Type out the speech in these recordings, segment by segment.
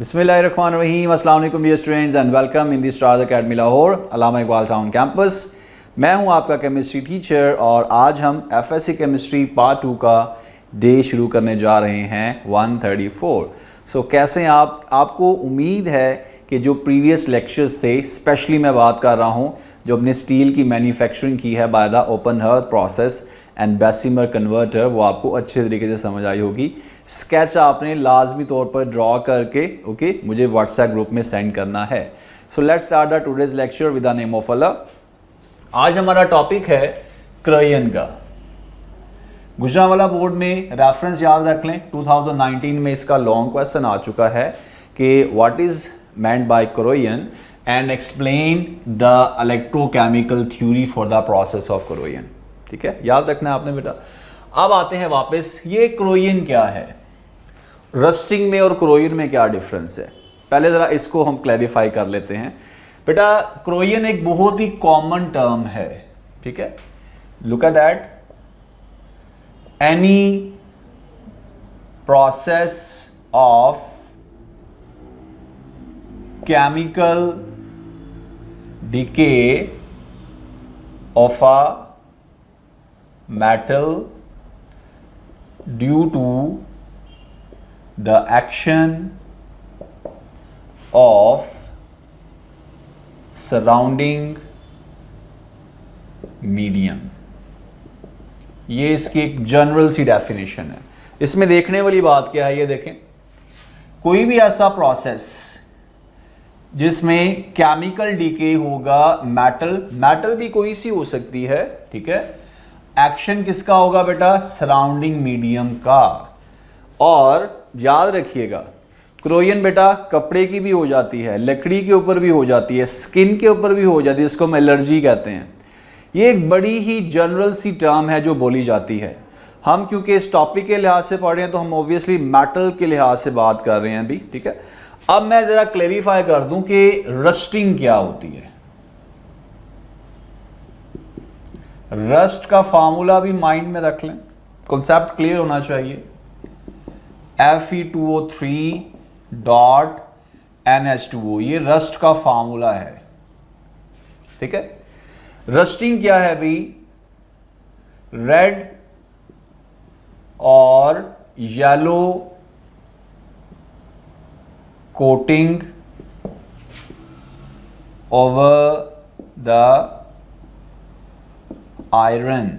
बिस्मिल्लाहिर्रहमानिर्रहीम, अस्सलाम वालेकुम dear students and welcome in the stars academy Lahore, Allama Iqbal town campus. मैं हूं आपका केमिस्ट्री टीचर और आज हम एफएससी केमिस्ट्री पार्ट 2 का डे शुरू करने जा रहे हैं 134। कैसे आपको उम्मीद है कि जो प्रीवियस लेक्चर्स थे, स्पेशली मैं बात कर रहा हूं जो अपने स्टील की मैन्युफैक्चरिंग की है by the open hearth process and Bessemer converter, वो आपको अच्छे तरीके से समझ आई होगी। स्केच आपने लाजमी तौर पर ड्रॉ करके मुझे व्हाट्सएप ग्रुप में सेंड करना है। So let's start the today's lecture with the name of Allah. आज हमारा टॉपिक है क्रोयन का। गुजरांवाला बोर्ड में रेफरेंस याद रख लें, 2019 में इसका लॉन्ग क्वेश्चन आ चुका है कि what is meant by corrosion and explain the electrochemical theory for the process of corrosion। ठीक है, याद रखना है आपने बेटा। अब आते हैं वापस, ये corrosion क्या है, रस्टिंग में और corrosion में क्या डिफरेंस है, पहले ज़रा इसको हम क्लैरिफाई कर लेते हैं। बेटा corrosion एक बहुत ही कॉमन टर्म है, ठीक है। Look at that, any process of chemical decay of a metal due to the action of surrounding medium। ये इसकी एक जनरल सी डेफिनेशन है। इसमें देखने वाली बात क्या है, ये देखें, कोई भी ऐसा प्रोसेस जिसमें केमिकल डीके होगा, मेटल भी कोई सी हो सकती है, ठीक है। एक्शन किसका होगा बेटा, सराउंडिंग मीडियम का। और याद रखिएगा क्रोयन बेटा कपड़े की भी हो जाती है, लकड़ी के ऊपर भी हो जाती है, स्किन के ऊपर भी हो जाती है, इसको हम एलर्जी कहते हैं। ये एक बड़ी ही जनरल सी टर्म है जो बोली जाती है। हम क्योंकि इस टॉपिक के लिहाज से पढ़ रहे हैं तो हम ऑब्वियसली मेटल के लिहाज से बात कर रहे हैं अभी, ठीक है। अब मैं जरा क्लेरिफाई कर दूं कि रस्टिंग क्या होती है। रस्ट का फार्मूला भी माइंड में रख लें, कॉन्सेप्ट क्लियर होना चाहिए। Fe2O3.NH2O, ये रस्ट का फार्मूला है, ठीक है। रस्टिंग क्या है भाई, रेड और yellow coating over the iron,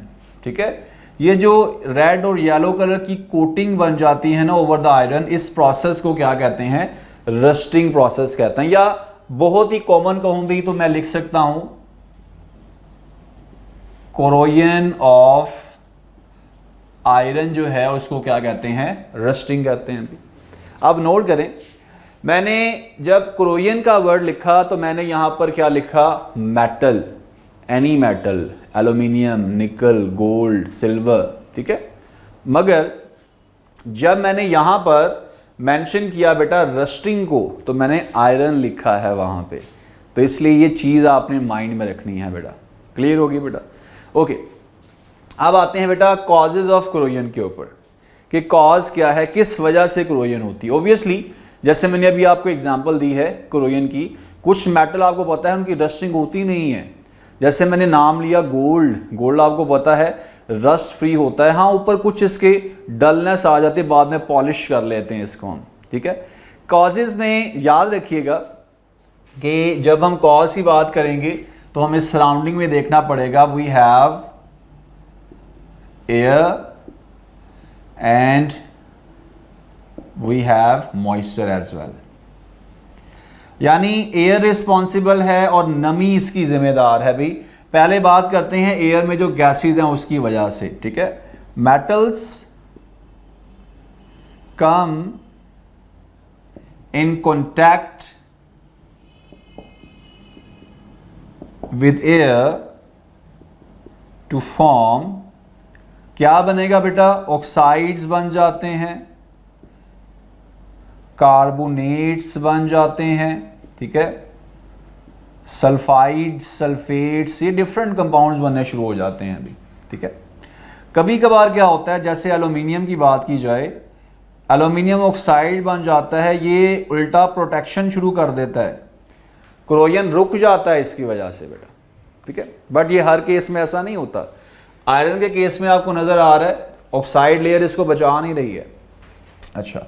ठीक है। ये जो रेड और येलो कलर की कोटिंग बन जाती है ना ओवर द आयरन, इस प्रोसेस को क्या कहते हैं, रस्टिंग प्रोसेस कहते हैं। या बहुत ही कॉमन कहूं भी तो मैं लिख सकता हूं कोरोजन ऑफ आयरन जो है उसको क्या कहते हैं, रस्टिंग कहते हैं। अब नोट करें, मैंने जब क्रोयन का वर्ड लिखा तो मैंने यहां पर क्या लिखा, मेटल, एनी मेटल, एल्यूमिनियम, निकल, गोल्ड, सिल्वर, ठीक है। मगर जब मैंने यहां पर मेंशन किया बेटा रस्टिंग को तो मैंने आयरन लिखा है वहां पे, तो इसलिए ये चीज़ आपने माइंड में रखनी है बेटा। क्लियर होगी बेटा, ओके। अब आते हैं बेटा कॉजेज ऑफ क्रोयन के ऊपर कि कॉज क्या है, किस वजह से क्रोयन होती है। ऑब्वियसली जैसे मैंने अभी आपको एग्जांपल दी है क्रोयन की, कुछ मेटल आपको पता है उनकी रस्टिंग होती नहीं है। जैसे मैंने नाम लिया गोल्ड आपको पता है रस्ट फ्री होता है, हाँ ऊपर कुछ इसके डलनेस आ जाती है, बाद में पॉलिश कर लेते हैं इसको हम, ठीक है। कॉजेज में याद रखिएगा कि जब हम कॉज की बात करेंगे तो हमें सराउंडिंग में देखना पड़ेगा। We have air and we have moisture as well, यानी एयर रिस्पॉन्सिबल है और नमी इसकी जिम्मेदार है। भाई पहले बात करते हैं एयर में जो गैसेज हैं उसकी वजह से, ठीक है। Metals come in contact with air to form, क्या बनेगा बेटा, ऑक्साइड्स बन जाते हैं, कार्बोनेट्स बन जाते हैं, ठीक है। सल्फाइड्स, सल्फेट्स, ये डिफरेंट कंपाउंड्स बनने शुरू हो जाते हैं अभी, ठीक है। कभी कभार क्या होता है, जैसे एल्यूमिनियम की बात की जाए, एल्यूमिनियम ऑक्साइड बन जाता है, ये उल्टा प्रोटेक्शन शुरू कर देता है, क्रोयन रुक जाता है इसकी वजह से बेटा, ठीक है। बट ये हर केस में ऐसा नहीं होता। आयरन के केस में आपको नजर आ रहा है ऑक्साइड लेयर इसको बचा नहीं रही है। अच्छा,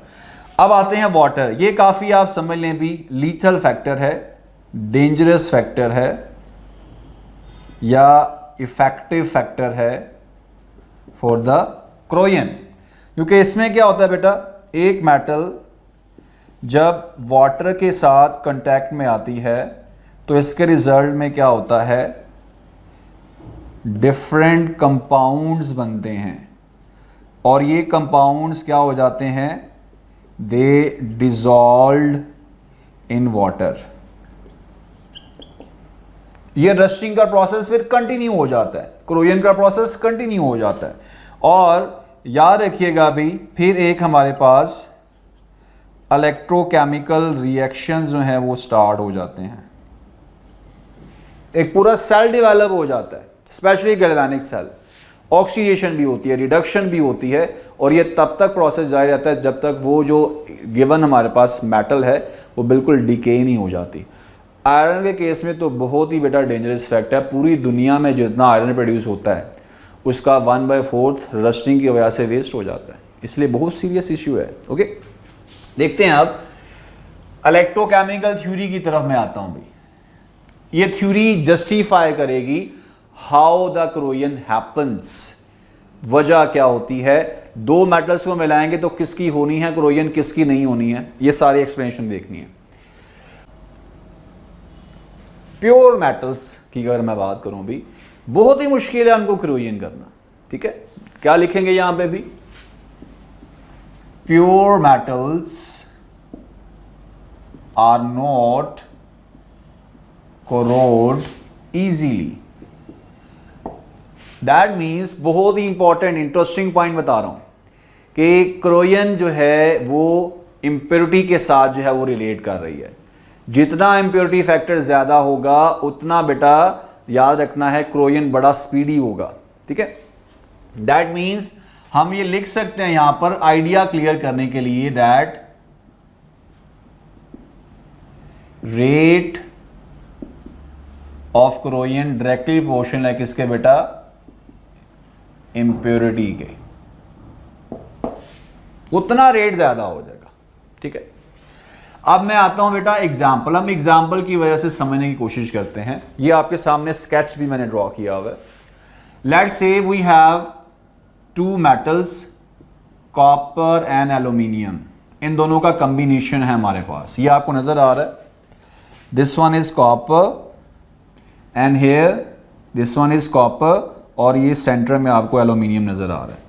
अब आते हैं वाटर। ये काफ़ी आप समझ लें भी लीथल फैक्टर है, डेंजरस फैक्टर है या इफेक्टिव फैक्टर है फॉर द क्रोयन। क्योंकि इसमें क्या होता है बेटा, एक मेटल जब वाटर के साथ कांटेक्ट में आती है तो इसके रिजल्ट में क्या होता है, डिफरेंट कंपाउंड्स बनते हैं और ये कंपाउंड्स क्या हो जाते हैं, दे डिजॉल्व इन वाटर। ये रस्टिंग का प्रोसेस फिर कंटिन्यू हो जाता है, क्रोयन का प्रोसेस कंटिन्यू हो जाता है। और याद रखिएगा भी, फिर एक हमारे पास इलेक्ट्रोकेमिकल रिएक्शंस जो हैं वो स्टार्ट हो जाते हैं, एक पूरा सेल डेवलप हो जाता है, स्पेशली गैल्वेनिक सेल। ऑक्सीडेशन भी होती है, रिडक्शन भी होती है, और ये तब तक प्रोसेस जारी रहता है जब तक वो जो गिवन हमारे पास मेटल है वो बिल्कुल डिके नहीं हो जाती। आयरन के केस में तो बहुत ही बेटा डेंजरस फैक्ट है। पूरी दुनिया में जितना आयरन प्रोड्यूस होता है उसका 1/4 रस्टिंग की वजह से वेस्ट हो जाता है, इसलिए बहुत सीरियस इश्यू है। ओके, देखते हैं अब इलेक्ट्रोकेमिकल थ्योरी की तरफ मैं आता हूं भाई। ये थ्योरी जस्टिफाई करेगी हाउ द क्रोयन हैपन्स, वजह क्या होती है, दो मेटल्स को मिलाएंगे तो किसकी होनी है क्रोयन, किसकी नहीं होनी है, ये सारी एक्सप्लेनेशन देखनी है। प्योर मेटल्स की अगर मैं बात करूं भी, बहुत ही मुश्किल है उनको क्रोयन करना, ठीक है। क्या लिखेंगे यहां पे भी, pure metals are not corrode easily. That means, बहुत ही इंपॉर्टेंट इंटरेस्टिंग पॉइंट बता रहा हूं कि क्रोयन जो है वो इंप्योरिटी के साथ जो है वो रिलेट कर रही है। जितना इंप्योरिटी फैक्टर ज्यादा होगा उतना बेटा याद रखना है क्रोयन बड़ा स्पीडी होगा, ठीक है। दैट मीन्स हम ये लिख सकते हैं यहां पर आइडिया क्लियर करने के लिए, that rate of corrosion directly proportional है किसके बेटा, इंप्योरिटी के, उतना रेट ज्यादा हो जाएगा, ठीक है। अब मैं आता हूं बेटा एग्जाम्पल। हम एग्जाम्पल की वजह से समझने की कोशिश करते हैं। ये आपके सामने स्केच भी मैंने ड्रॉ किया हुआ है। Let's say we have two metals, copper and aluminium, इन दोनों का कॉम्बिनेशन है हमारे पास। ये आपको नजर आ रहा है, this one is copper and here this one is copper, और ये सेंटर में आपको एल्यूमिनियम नजर आ रहा है।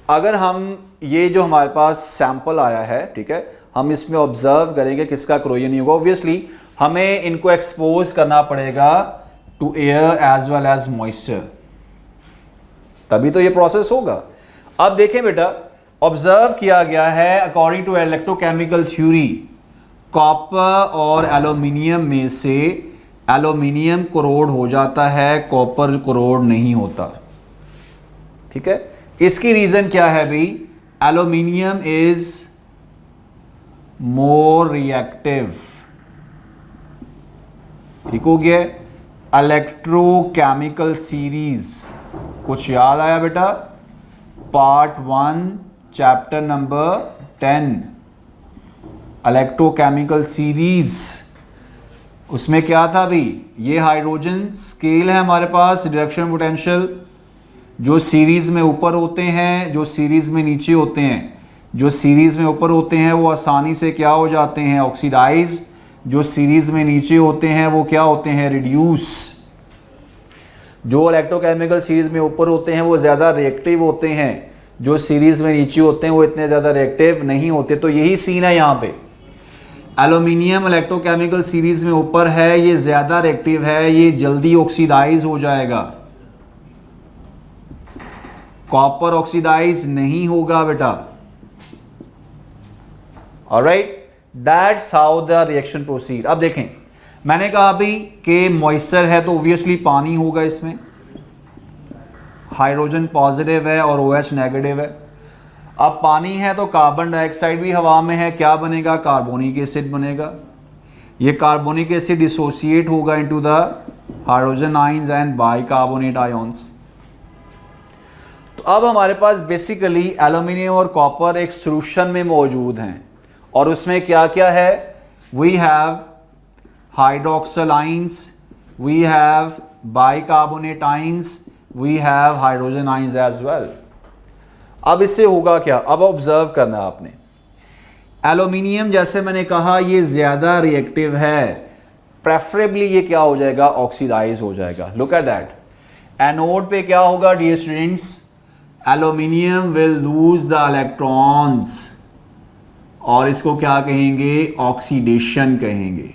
अगर हम ये जो हमारे पास सैंपल आया है, ठीक है, हम इसमें ऑब्जर्व करेंगे किसका क्रोयन नहीं होगा। ऑब्वियसली हमें इनको एक्सपोज करना पड़ेगा to air as well as moisture, तभी तो ये प्रोसेस होगा। अब देखें बेटा, ऑब्जर्व किया गया है according to electrochemical theory, copper और एल्यूमिनियम में से एल्यूमिनियम कोरोड हो जाता है, कॉपर कोरोड नहीं होता, ठीक है। इसकी रीजन क्या है भाई, एल्यूमिनियम इज मोर रिएक्टिव, ठीक हो गया। इलेक्ट्रोकेमिकल सीरीज कुछ याद आया बेटा, part 1 chapter number 10 electrochemical series, उसमें क्या था भाई, ये हाइड्रोजन स्केल है हमारे पास, रिडक्शन पोटेंशियल, जो सीरीज में ऊपर होते हैं, जो सीरीज में नीचे होते हैं, जो सीरीज में ऊपर होते हैं वो आसानी से क्या हो जाते हैं, ऑक्सीडाइज, जो सीरीज में नीचे होते हैं वो क्या होते हैं, रिड्यूस। जो इलेक्ट्रोकेमिकल सीरीज में ऊपर होते हैं वो ज़्यादा रिएक्टिव होते हैं, जो सीरीज में नीचे होते हैं वो इतने ज़्यादा रिएक्टिव नहीं होते। तो यही सीन है यहाँ पे, एल्यूमिनियम इलेक्ट्रोकेमिकल सीरीज में ऊपर है, ये ज़्यादा रिएक्टिव है, ये जल्दी ऑक्सीडाइज हो जाएगा। कॉपर ऑक्सीडाइज नहीं होगा बेटा। Alright, that's how the reaction proceed. अब देखें, मैंने कहा अभी कि मॉइस्चर है तो ऑब्वियसली पानी होगा, इसमें हाइड्रोजन पॉजिटिव है और OH नेगेटिव है। अब पानी है तो कार्बन डाइऑक्साइड भी हवा में है, क्या बनेगा? कार्बोनिक एसिड बनेगा। ये कार्बोनिक एसिड डिसोसिएट होगा into the hydrogen ions and bicarbonate ions. तो अब हमारे पास बेसिकली एल्यूमिनियम और कॉपर एक सॉल्यूशन में मौजूद हैं और उसमें क्या क्या है? We have hydroxyl ions, we have bicarbonate ions, we have hydrogen ions as well. अब इससे होगा क्या? अब ऑब्जर्व करना है आपने। एल्यूमिनियम जैसे मैंने कहा ये ज़्यादा रिएक्टिव है, प्रेफरेबली ये क्या हो जाएगा? ऑक्सीडाइज हो जाएगा। Look at that. एनोड पे क्या होगा dear students? Aluminium will lose the electrons और इसको क्या कहेंगे? ऑक्सीडेशन कहेंगे।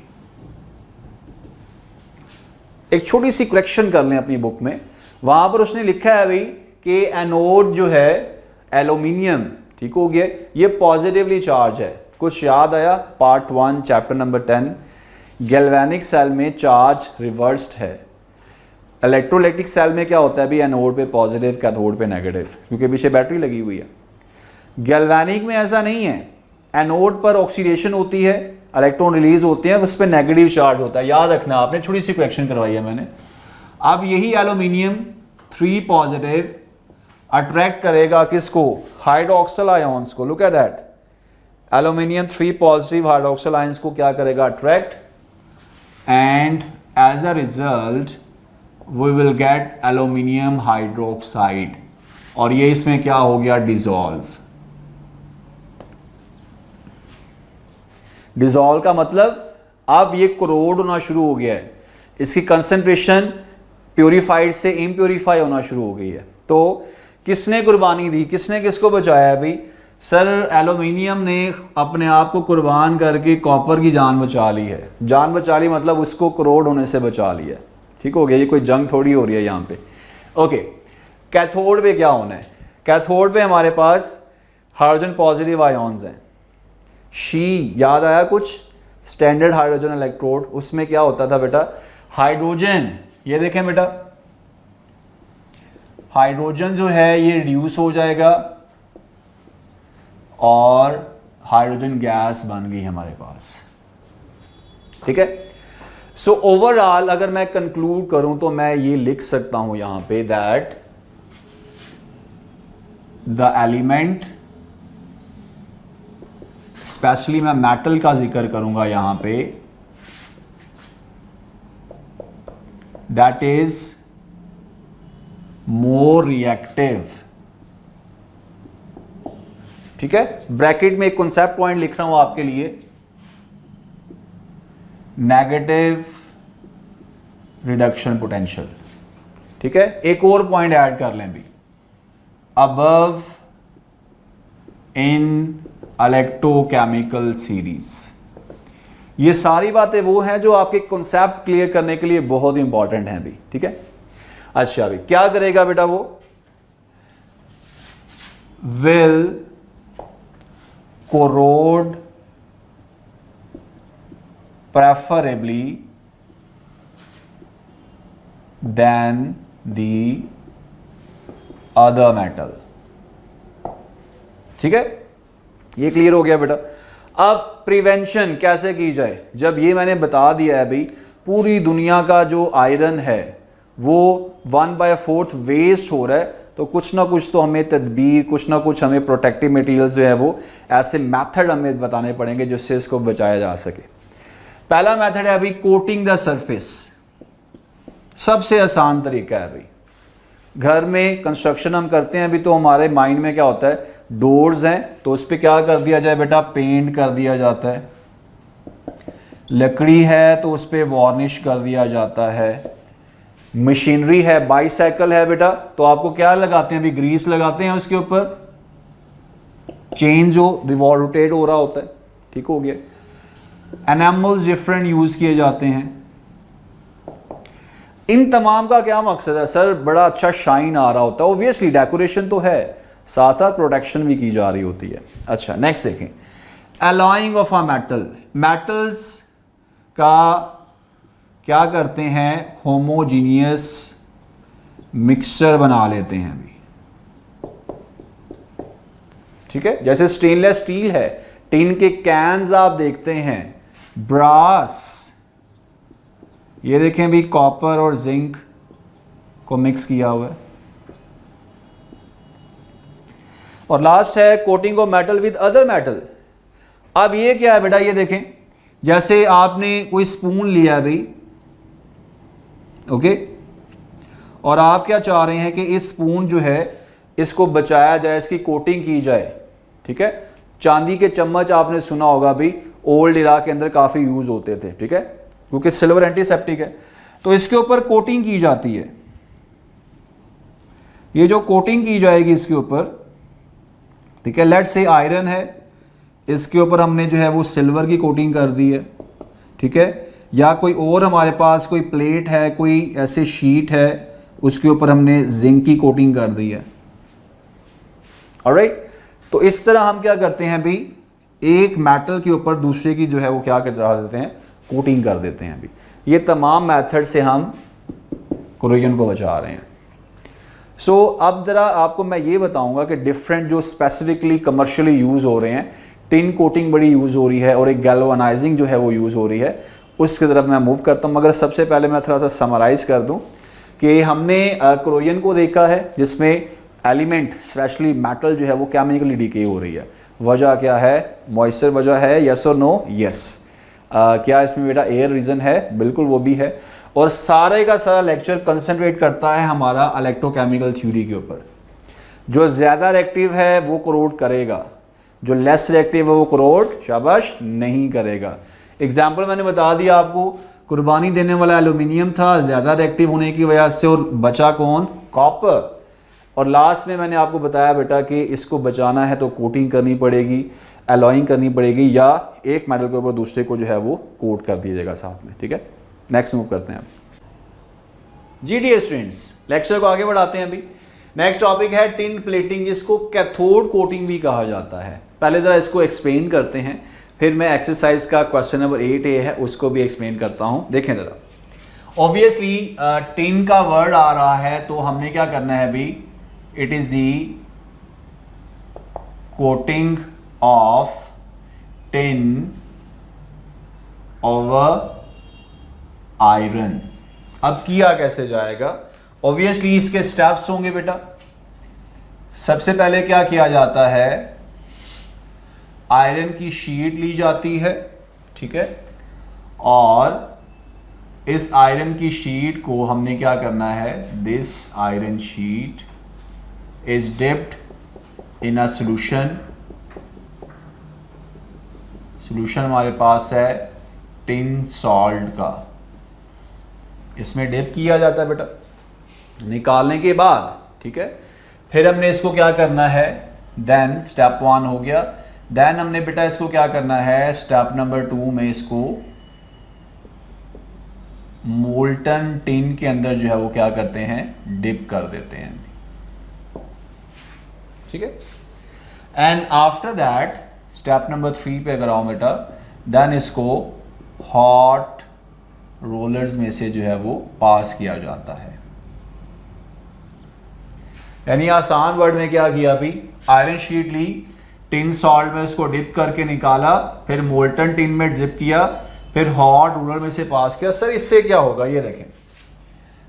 एक छोटी सी करेक्शन कर लें अपनी बुक में, वहां पर उसने लिखा है भाई कि एनोड जो है एल्यूमिनियम, ठीक हो गया, ये पॉजिटिवली चार्ज है। कुछ याद आया? Part 1 chapter number 10 galvanic cell में चार्ज रिवर्स्ड है। इलेक्ट्रोलाइटिक सेल में क्या होता है भी? एनोड पे पॉजिटिव, कैथोड पे नेगेटिव, क्योंकि पीछे बैटरी लगी हुई है। गैल्वेनिक में ऐसा नहीं है, एनोड पर ऑक्सीडेशन होती है, इलेक्ट्रॉन रिलीज होते हैं, उस पर नेगेटिव चार्ज होता है। याद रखना आपने, छोटी सी करेक्शन करवाई है मैंने। अब यही एल्यूमिनियम 3 पॉजिटिव अट्रैक्ट करेगा किसको? हाइड्रोक्सिल आयंस को। Look at that. Aluminium 3 positive hydroxyl ions को क्या करेगा? Attract, and as a result we will get aluminium hydroxide और ये इसमें क्या हो गया? डिसॉल्व। डिसॉल्व का मतलब अब ये क्रोड होना शुरू हो गया है, इसकी कंसंट्रेशन प्योरीफाइड से इम्प्योरीफाई होना शुरू हो गई है। तो किसने कुर्बानी दी? किसने किसको बचाया अभी? सर एल्यूमिनियम ने अपने आप को कुर्बान करके कॉपर की जान बचा ली है। जान बचा ली मतलब उसको क्रोड होने से बचा लिया। ठीक हो गया, ये कोई जंग थोड़ी हो रही है यहाँ पे। ओके, कैथोड पे क्या होना है? कैथोड पे हमारे पास हाइड्रोजन पॉजिटिव आयंस हैं। शी याद आया कुछ? स्टैंडर्ड हाइड्रोजन इलेक्ट्रोड, उसमें क्या होता था बेटा? हाइड्रोजन, ये देखें बेटा, हाइड्रोजन जो है ये रिड्यूस हो जाएगा और हाइड्रोजन गैस बन गई हमारे पास। ठीक है। सो ओवरऑल अगर मैं कंक्लूड करूं तो मैं ये लिख सकता हूं यहां पे दैट द एलिमेंट, स्पेशली मैं मेटल का जिक्र करूंगा यहां पे, दैट इज मोर रिएक्टिव। ठीक है, ब्रैकेट में एक कॉन्सेप्ट पॉइंट लिख रहा हूं आपके लिए, नेगेटिव रिडक्शन पोटेंशियल। ठीक है, एक और पॉइंट ऐड कर लें भी, अबव इन इलेक्ट्रोकेमिकल सीरीज। ये सारी बातें वो हैं जो आपके कॉन्सेप्ट क्लियर करने के लिए बहुत इंपॉर्टेंट हैं भी। ठीक है, अच्छा अभी क्या करेगा बेटा? वो will corrode preferably than the other metal। ठीक है, ये क्लियर हो गया बेटा। अब प्रिवेंशन कैसे की जाए? जब ये मैंने बता दिया है भाई पूरी दुनिया का जो आयरन है वो 1/4 वेस्ट हो रहा है, तो कुछ ना कुछ तो हमें तदबीर, कुछ ना कुछ हमें प्रोटेक्टिव मटेरियल्स जो है वो ऐसे मेथड हमें बताने पड़ेंगे जिससे इसको बचाया जा सके। पहला मेथड है अभी कोटिंग द सरफेस। सबसे आसान तरीका है भाई, घर में कंस्ट्रक्शन हम करते हैं अभी, तो हमारे माइंड में क्या होता है? डोर्स हैं तो उस पर क्या कर दिया जाए बेटा? पेंट कर दिया जाता है। लकड़ी है तो उस पर वार्निश कर दिया जाता है। मशीनरी है, बाईसाइकिल है बेटा, तो आपको क्या लगाते हैं अभी? ग्रीस लगाते हैं उसके ऊपर, चेन जो रोटेट हो रहा होता है। ठीक हो गया। एनामल्स डिफरेंट यूज किए जाते हैं। इन तमाम का क्या मकसद है? सर बड़ा अच्छा शाइन आ रहा होता है, ऑब्वियसली डेकोरेशन तो है, साथ साथ प्रोटेक्शन भी की जा रही होती है। अच्छा नेक्स्ट देखें, alloying of a metal. Metals का क्या करते हैं? होमोजीनियस मिक्सचर बना लेते हैं अभी। ठीक है। जैसे स्टेनलेस स्टील है, टिन के कैन्स आप देखते हैं, ब्रास, ये देखें भी कॉपर और जिंक को मिक्स किया हुआ है। और लास्ट है coating of metal with other metal. अब ये क्या है बेटा, ये देखें, जैसे आपने कोई स्पून लिया भाई, ओके, और आप क्या चाह रहे हैं कि इस स्पून जो है इसको बचाया जाए, इसकी कोटिंग की जाए, ठीक है। चांदी के चम्मच आपने सुना होगा भाई, ओल्ड इराक के अंदर काफ़ी यूज़ होते थे, ठीक है, क्योंकि सिल्वर एंटीसेप्टिक है, तो इसके ऊपर कोटिंग की जाती है। ये जो कोटिंग की जाएगी इसके ऊपर, ठीक है, लेट्स से आयरन है, इसके ऊपर हमने जो है वो सिल्वर की कोटिंग कर दी है, ठीक है, या कोई और हमारे पास कोई प्लेट है, कोई ऐसे शीट है, उसके ऊपर हमने जिंक की कोटिंग कर दी है। ऑलराइट, तो इस तरह हम क्या करते हैं भी, एक मेटल के ऊपर दूसरे की जो है वो क्या कर देते हैं, कोटिंग कर देते हैं भी। ये तमाम मेथड से हम कोरोजन को बचा रहे हैं। सो अब ज़रा आपको मैं ये बताऊंगा कि डिफरेंट जो स्पेसिफिकली कमर्शियली यूज़ हो रहे हैं, टिन कोटिंग बड़ी यूज़ हो रही है और एक गैल्वेनाइजिंग जो है वो यूज़ हो रही है, उसकी तरफ मैं मूव करता हूँ। मगर सबसे पहले मैं थोड़ा सा समराइज़ कर दूँ कि हमने कोरोजन को देखा है जिसमें एलिमेंट स्पेशली मेटल जो है वो केमिकली डीके हो रही है। वजह क्या है, मॉइस्चर वजह है, यस और नो, यस। क्या इसमें बेटा एयर रीज़न है, बिल्कुल वो भी है। और सारे का सारा लेक्चर कंसंट्रेट करता है हमारा इलेक्ट्रोकेमिकल थ्योरी के ऊपर। जो ज़्यादा रिएक्टिव है वो कोरोड करेगा, जो लेस रिएक्टिव है वो कोरोड शाबाश नहीं करेगा। एग्जाम्पल मैंने बता दिया आपको, कुर्बानी देने वाला एल्यूमिनियम था ज़्यादा रिएक्टिव होने की वजह से, और बचा कौन, कॉपर। और लास्ट में मैंने आपको बताया बेटा कि इसको बचाना है तो कोटिंग करनी पड़ेगी, एलॉइंग करनी पड़ेगी, या एक मेटल के ऊपर दूसरे को जो है वो कोट कर दिया जाएगा साथ में, ठीक है। नेक्स्ट मूव करते हैं अब। जी डियर स्टूडेंट्स, लेक्चर को आगे बढ़ाते हैं अभी। नेक्स्ट टॉपिक है टिन प्लेटिंग, जिसको कैथोड कोटिंग भी कहा जाता है। पहले ज़रा इसको एक्सप्लेन करते हैं, फिर मैं एक्सरसाइज का क्वेश्चन नंबर 8A है उसको भी एक्सप्लेन करता हूँ। देखें ज़रा, ऑब्वियसली टिन का वर्ड आ रहा है तो हमने क्या करना है अभी, it is the coating of tin over iron. अब किया कैसे जाएगा, ऑब्वियसली इसके स्टेप्स होंगे बेटा। सबसे पहले क्या किया जाता है, आयरन की शीट ली जाती है, ठीक है, और इस आयरन की शीट को हमने क्या करना है, this iron sheet is dipped in a solution. Solution हमारे पास है टिन सॉल्ट का, इसमें डिप किया जाता है बेटा। निकालने के बाद, ठीक है, फिर हमने इसको क्या करना है, देन स्टेप 1 हो गया। देन हमने बेटा इसको क्या करना है, स्टेप नंबर 2 में इसको मोल्टन टिन के अंदर जो है वो क्या करते हैं, डिप कर देते हैं, ठीक है। And after that step number 3 पे अगर आओ बेटा, देन इसको हॉट रोलर्स में से जो है वो पास किया जाता है। यानी आसान वर्ड में क्या किया अभी, आयरन शीट ली, टिन सॉल्ट में इसको डिप करके निकाला, फिर मोल्टन टिन में डिप किया, फिर हॉट रोलर में से पास किया। सर इससे क्या होगा, ये देखें,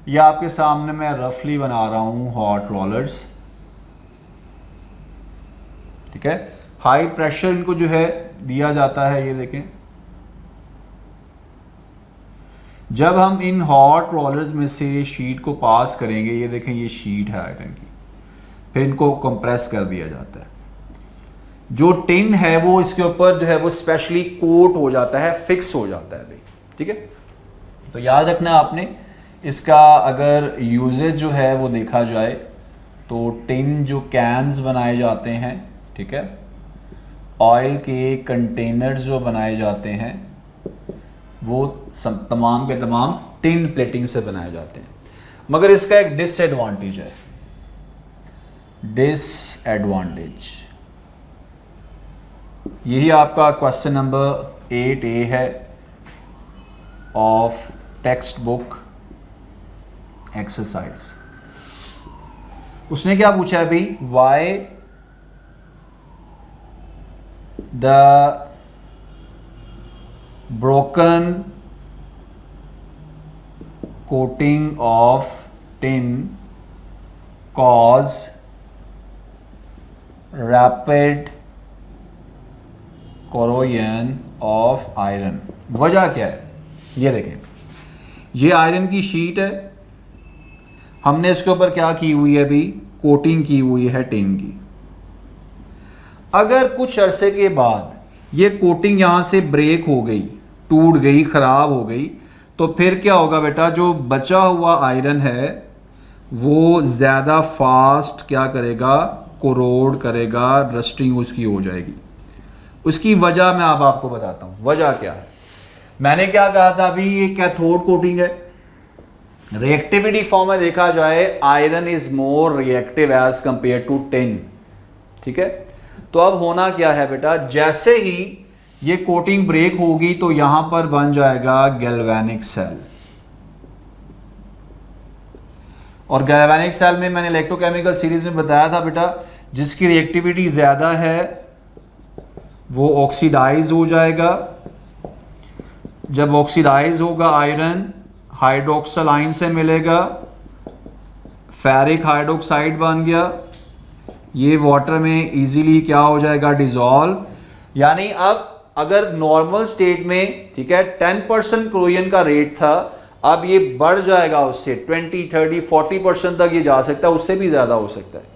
ये आपके सामने मैं रफली बना रहा हूं हॉट रोलर्स, ठीक है। हाई प्रेशर इनको जो है दिया जाता है, ये देखें। जब हम इन हॉट रोलर्स में से शीट को पास करेंगे, ये देखें ये शीट है आयरन की, फिर इनको कंप्रेस कर दिया जाता है। जो टिन है वो इसके ऊपर जो है वो स्पेशली कोट हो जाता है, फिक्स हो जाता है भाई, ठीक है। तो याद रखना आपने, इसका अगर यूजेज जो है वो देखा जाए तो टिन जो कैन्स बनाए जाते हैं, ठीक है, ऑयल के कंटेनर्स जो बनाए जाते हैं वो तमाम के तमाम टिन प्लेटिंग से बनाए जाते हैं। मगर इसका एक डिसएडवांटेज है, डिसएडवांटेज यही आपका क्वेश्चन नंबर 8A है ऑफ टेक्स्ट बुक एक्सरसाइज। उसने क्या पूछा है भाई, why the broken coating of tin cause rapid corrosion of iron। वजह क्या है? ये देखें, ये आयरन की शीट है, हमने इसके ऊपर क्या की हुई है अभी? कोटिंग की हुई है टिन की। अगर कुछ अरसे के बाद ये कोटिंग यहाँ से ब्रेक हो गई, टूट गई, ख़राब हो गई, तो फिर क्या होगा बेटा? जो बचा हुआ आयरन है वो ज़्यादा फास्ट क्या करेगा? कोरोड करेगा, रस्टिंग उसकी हो जाएगी। उसकी वजह मैं अब आपको बताता हूँ। वजह क्या है? मैंने क्या कहा था अभी? ये कैथोड कोटिंग है। रिएक्टिविटी फॉर्म में देखा जाए, iron is more reactive as compare to tin. ठीक है, तो अब होना क्या है बेटा? जैसे ही ये कोटिंग ब्रेक होगी तो यहां पर बन जाएगा गैल्वेनिक सेल। और गैल्वेनिक सेल में मैंने इलेक्ट्रोकेमिकल सीरीज में बताया था बेटा, जिसकी रिएक्टिविटी ज्यादा है वो ऑक्सीडाइज हो जाएगा। जब ऑक्सीडाइज होगा आयरन, हाइड्रोक्सल आयन से मिलेगा, फेरिक हाइड्रोक्साइड बन गया, ये वाटर में इजीली क्या हो जाएगा? डिजॉल्व। यानी अब अगर नॉर्मल स्टेट में, ठीक है, 10% क्लोरीन का रेट था, अब ये बढ़ जाएगा उससे 20, 30, 40% तक ये जा सकता है, उससे भी ज़्यादा हो सकता है।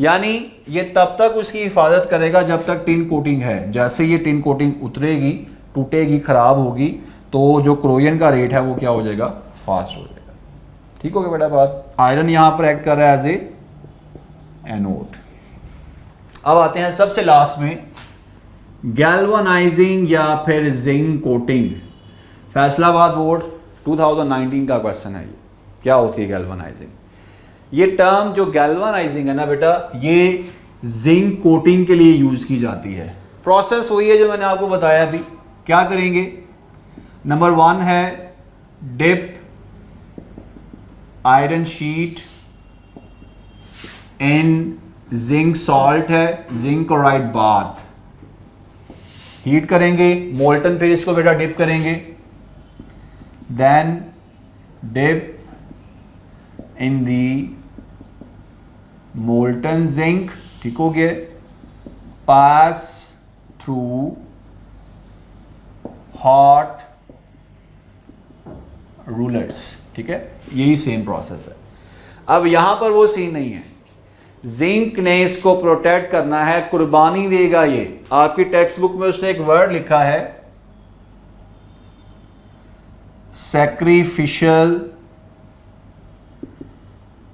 यानी ये तब तक उसकी हिफाजत करेगा जब तक टिन कोटिंग है। जैसे ये टिन कोटिंग उतरेगी, टूटेगी, ख़राब होगी, तो जो क्लोरीन का रेट है वो क्या हो जाएगा? फास्ट हो जाएगा। ठीक हो गया बेटा बात? आयरन यहाँ पर एक्ट कर रहा है एज ए एनोड। अब आते हैं सबसे लास्ट में, गैल्वनाइजिंग या फिर जिंक कोटिंग। फैसलाबाद बोर्ड 2019 का क्वेश्चन है ये। क्या होती है गैल्वनाइजिंग? ये टर्म जो गैल्वनाइजिंग है ना बेटा, ये जिंक कोटिंग के लिए यूज की जाती है। प्रोसेस वही है जो मैंने आपको बताया अभी। क्या करेंगे? नंबर 1 है dip iron sheet in zinc salt है, जिंक क्लोराइड बाथ। हीट करेंगे, मोल्टन, फिर इसको बेटा डिप करेंगे, then dip in the molten zinc. ठीक हो गया? Pass through hot rollers. ठीक है, यही सेम प्रोसेस है। अब यहां पर वो सीन नहीं है। जिंक ने इसको प्रोटेक्ट करना है, कुर्बानी देगा ये। आपकी टेक्स्ट बुक में उसने एक वर्ड लिखा है सैक्रिफिशियल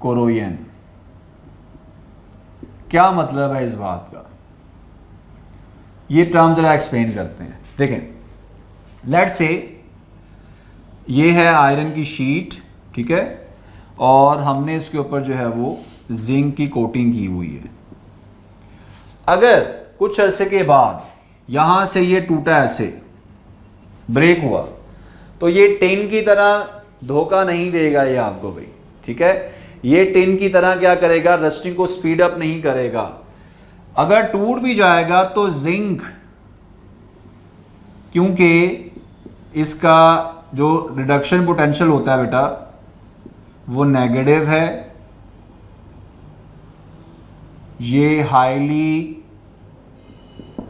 कोरोजन। क्या मतलब है इस बात का? ये टर्म जरा एक्सप्लेन करते हैं। देखें, लेट्स से ये है आयरन की शीट, ठीक है, और हमने इसके ऊपर जो है वो जिंक की कोटिंग की हुई है। अगर कुछ अरसे के बाद यहां से ये टूटा, ऐसे ब्रेक हुआ, तो ये टिन की तरह धोखा नहीं देगा ये आपको भाई। ठीक है, ये टिन की तरह क्या करेगा? रस्टिंग को स्पीड अप नहीं करेगा। अगर टूट भी जाएगा तो जिंक, क्योंकि इसका जो रिडक्शन पोटेंशियल होता है बेटा वो नेगेटिव है, ये हाईली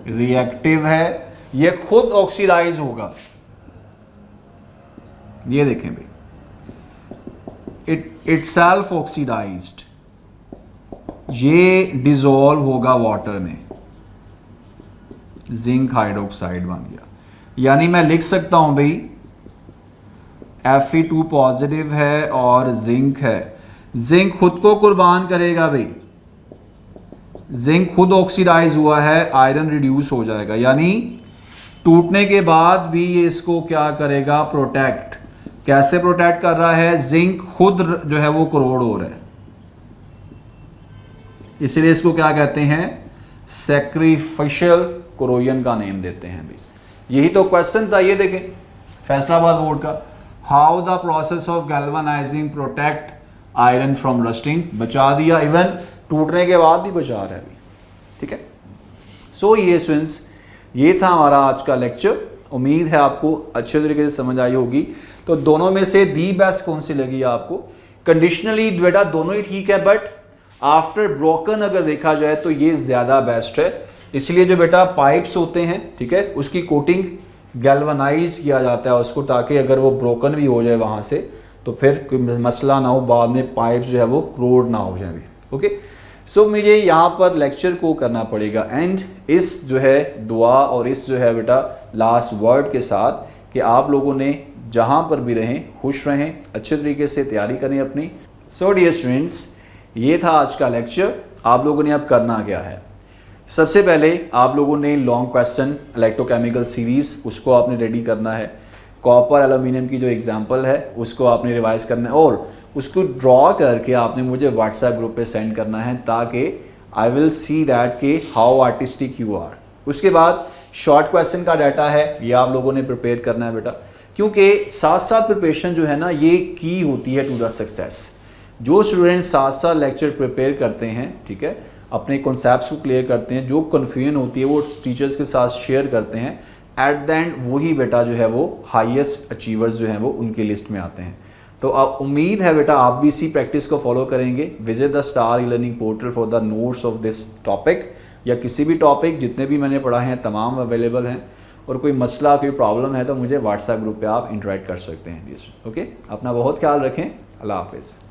रिएक्टिव है, ये खुद ऑक्सीडाइज होगा। ये देखें भाई, इट सेल्फ ऑक्सीडाइज्ड, ये डिसॉल्व होगा वाटर में, जिंक हाइड्रोक्साइड बन गया। यानी मैं लिख सकता हूं भाई Fe2 पॉजिटिव है और जिंक है। जिंक खुद को कुर्बान करेगा भाई, जिंक खुद ऑक्सीडाइज हुआ है, आयरन रिड्यूस हो जाएगा। यानी टूटने के बाद भी ये इसको क्या करेगा? प्रोटेक्ट। कैसे प्रोटेक्ट कर रहा है? जिंक खुद जो है वो करोड़ हो रहा है, इसलिए इसको क्या कहते हैं? सैक्रिफिशियल कोरोजन का नेम देते हैं भाई। यही तो क्वेश्चन था। ये देखें फैसलाबाद बोर्ड का, how the process of galvanising protect iron from rusting. बचा दिया, इवन टूटने के बाद भी बचा रहा है अभी। ठीक है, सो ये स्टूडेंट्स ये था हमारा आज का लेक्चर। उम्मीद है आपको अच्छे तरीके से समझ आई होगी। तो दोनों में से दी बेस्ट कौन सी लगी आपको? कंडीशनली बेटा दोनों ही ठीक है, बट आफ्टर ब्रोकन अगर देखा जाए तो ये ज़्यादा बेस्ट है। इसलिए जो बेटा पाइप्स होते हैं, ठीक है, उसकी कोटिंग गैल्वनाइज किया जाता है उसको, ताकि अगर वो ब्रोकन भी हो जाए वहाँ से तो फिर कोई मसला ना हो, बाद में पाइप्स जो है वो क्रोड ना हो जाए। ओके, सो मुझे यहाँ पर लेक्चर को करना पड़ेगा एंड इस जो है दुआ और इस जो है बेटा लास्ट वर्ड के साथ कि आप लोगों ने जहाँ पर भी रहें खुश रहें, अच्छे तरीके से तैयारी करें अपनी। सो डियर स्टूडेंट्स, ये था आज का लेक्चर। आप लोगों ने अब करना क्या है? सबसे पहले आप लोगों ने लॉन्ग क्वेश्चन इलेक्ट्रोकेमिकल सीरीज़ उसको आपने रेडी करना है। कॉपर एल्यूमिनियम की जो एग्जांपल है उसको आपने रिवाइज करना है और उसको ड्रॉ करके आपने मुझे व्हाट्सएप ग्रुप पे सेंड करना है, ताकि आई विल सी दैट कि हाउ आर्टिस्टिक यू आर। उसके बाद शॉर्ट क्वेश्चन का डाटा है, ये आप लोगों ने प्रिपेयर करना है बेटा, क्योंकि साथ साथ प्रिपरेशन जो है ना ये की होती है टू द सक्सेस। जो स्टूडेंट साथ साथ लेक्चर प्रिपेयर करते हैं, ठीक है, अपने कॉन्सेप्ट्स को क्लियर करते हैं, जो कन्फ्यूजन होती है वो टीचर्स के साथ शेयर करते हैं, एट द एंड वही बेटा जो है वो हाईएस्ट अचीवर्स जो हैं वो उनके लिस्ट में आते हैं। तो अब उम्मीद है बेटा आप भी इसी प्रैक्टिस को फॉलो करेंगे। Visit the star e learning portal for the notes of this topic, या किसी भी टॉपिक जितने भी मैंने पढ़ा हैं तमाम अवेलेबल हैं। और कोई मसला कोई प्रॉब्लम है तो मुझे व्हाट्सएप ग्रुप पे आप इंटरेक्ट कर सकते हैं। ओके, अपना बहुत ख्याल रखें। अल्लाह हाफिज़।